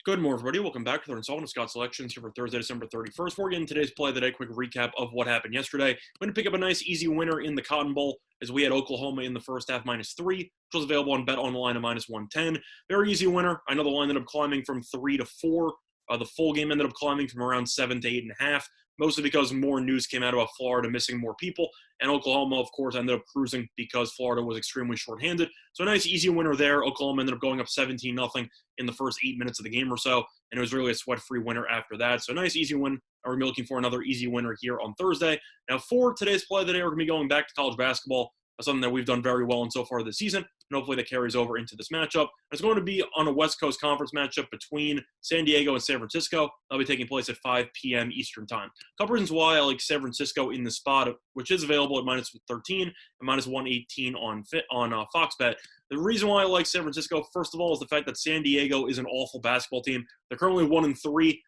Good morning, everybody. Welcome back to the installment of Scott Selections here for Thursday, December 31st. We're getting today's play of the day. Quick recap of what happened yesterday. I'm going to pick up a nice, easy winner in the Cotton Bowl as we had Oklahoma in the first half -3, which was available on Bet on the line at -110. Very easy winner. I know the line ended up climbing from 3 to 4. The full game ended up climbing from around 7 to 8.5, mostly because more news came out about Florida missing more people. And Oklahoma, of course, ended up cruising because Florida was extremely shorthanded. So a nice, easy winner there. Oklahoma ended up going up 17-0 in the first 8 minutes of the game or so, and it was really a sweat-free winner after that. So a nice, easy win. We're looking for another easy winner here on Thursday. Now, for today's play of the day, we're going to be going back to college basketball, something that we've done very well in so far this season, and hopefully that carries over into this matchup. It's going to be on a West Coast Conference matchup between San Diego and San Francisco. That'll be taking place at 5 p.m. Eastern Time. A couple reasons why I like San Francisco in this spot, which is available at -13 and -118 on Fox Bet. The reason why I like San Francisco, first of all, is the fact that San Diego is an awful basketball team. They're currently 1-3.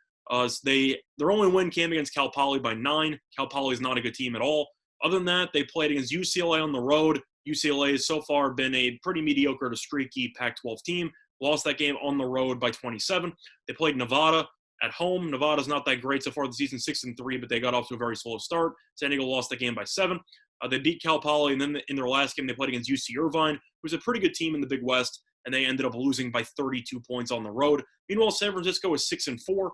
Their only win came against Cal Poly by 9. Cal Poly is not a good team at all. Other than that, they played against UCLA on the road. UCLA has so far been a pretty mediocre to streaky Pac-12 team. Lost that game on the road by 27. They played Nevada at home. Nevada's not that great so far this season, 6-3, but they got off to a very slow start. San Diego lost the game by 7. They beat Cal Poly, and then in their last game, they played against UC Irvine, who's a pretty good team in the Big West, and they ended up losing by 32 points on the road. Meanwhile, San Francisco is 6-4.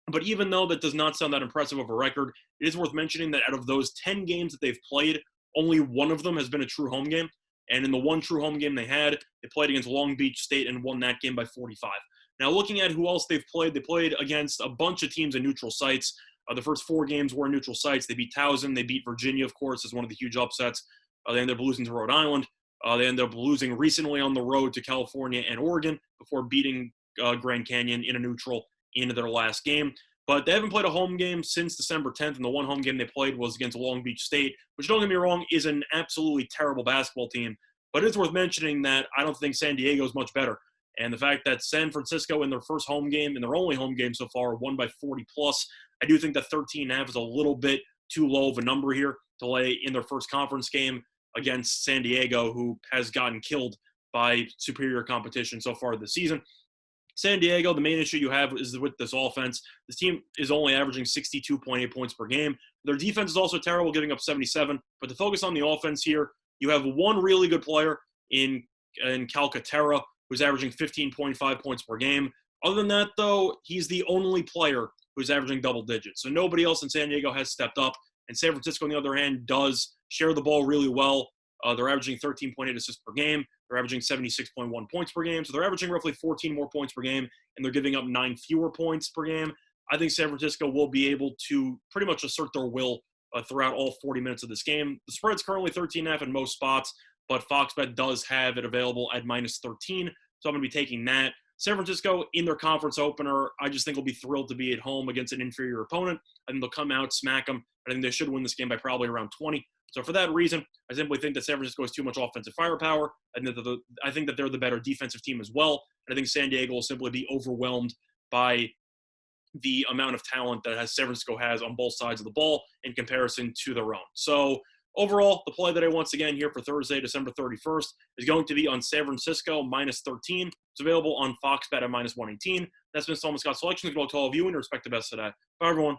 But even though that does not sound that impressive of a record, it is worth mentioning that out of those 10 games that they've played, only one of them has been a true home game. And in the one true home game they had, they played against Long Beach State and won that game by 45. Now, looking at who else they've played, they played against a bunch of teams in neutral sites. The first 4 games were in neutral sites. They beat Towson. They beat Virginia, of course, as one of the huge upsets. They ended up losing to Rhode Island. They ended up losing recently on the road to California and Oregon before beating Grand Canyon in a neutral in their last game. But they haven't played a home game since December 10th, and the one home game they played was against Long Beach State, which, don't get me wrong, is an absolutely terrible basketball team. But it's worth mentioning that I don't think San Diego is much better. And the fact that San Francisco, in their first home game, in their only home game so far, won by 40+, I do think that 13.5 is a little bit too low of a number here to lay in their first conference game against San Diego, who has gotten killed by superior competition so far this season. San Diego, the main issue you have is with this offense. This team is only averaging 62.8 points per game. Their defense is also terrible, giving up 77. But to focus on the offense here, you have one really good player in Calcaterra who's averaging 15.5 points per game. Other than that, though, he's the only player who's averaging double digits. So nobody else in San Diego has stepped up. And San Francisco, on the other hand, does share the ball really well. They're averaging 13.8 assists per game. They're averaging 76.1 points per game. So they're averaging roughly 14 more points per game, and they're giving up 9 fewer points per game. I think San Francisco will be able to pretty much assert their will throughout all 40 minutes of this game. The spread's currently 13.5 in most spots, but Fox Bet does have it available at -13, so I'm going to be taking that. San Francisco, in their conference opener, I just think will be thrilled to be at home against an inferior opponent. I think they'll come out, smack them. I think they should win this game by probably around 20. So for that reason, I simply think that San Francisco has too much offensive firepower. I think that they're the better defensive team as well. And I think San Diego will simply be overwhelmed by the amount of talent that San Francisco has on both sides of the ball in comparison to their own. So overall, the play that I once again here for Thursday, December 31st, is going to be on San Francisco -13. It's available on Fox Bet at -118. That's been Solomon Scott Selections. Good luck to all of you and respect the best today. Bye, everyone.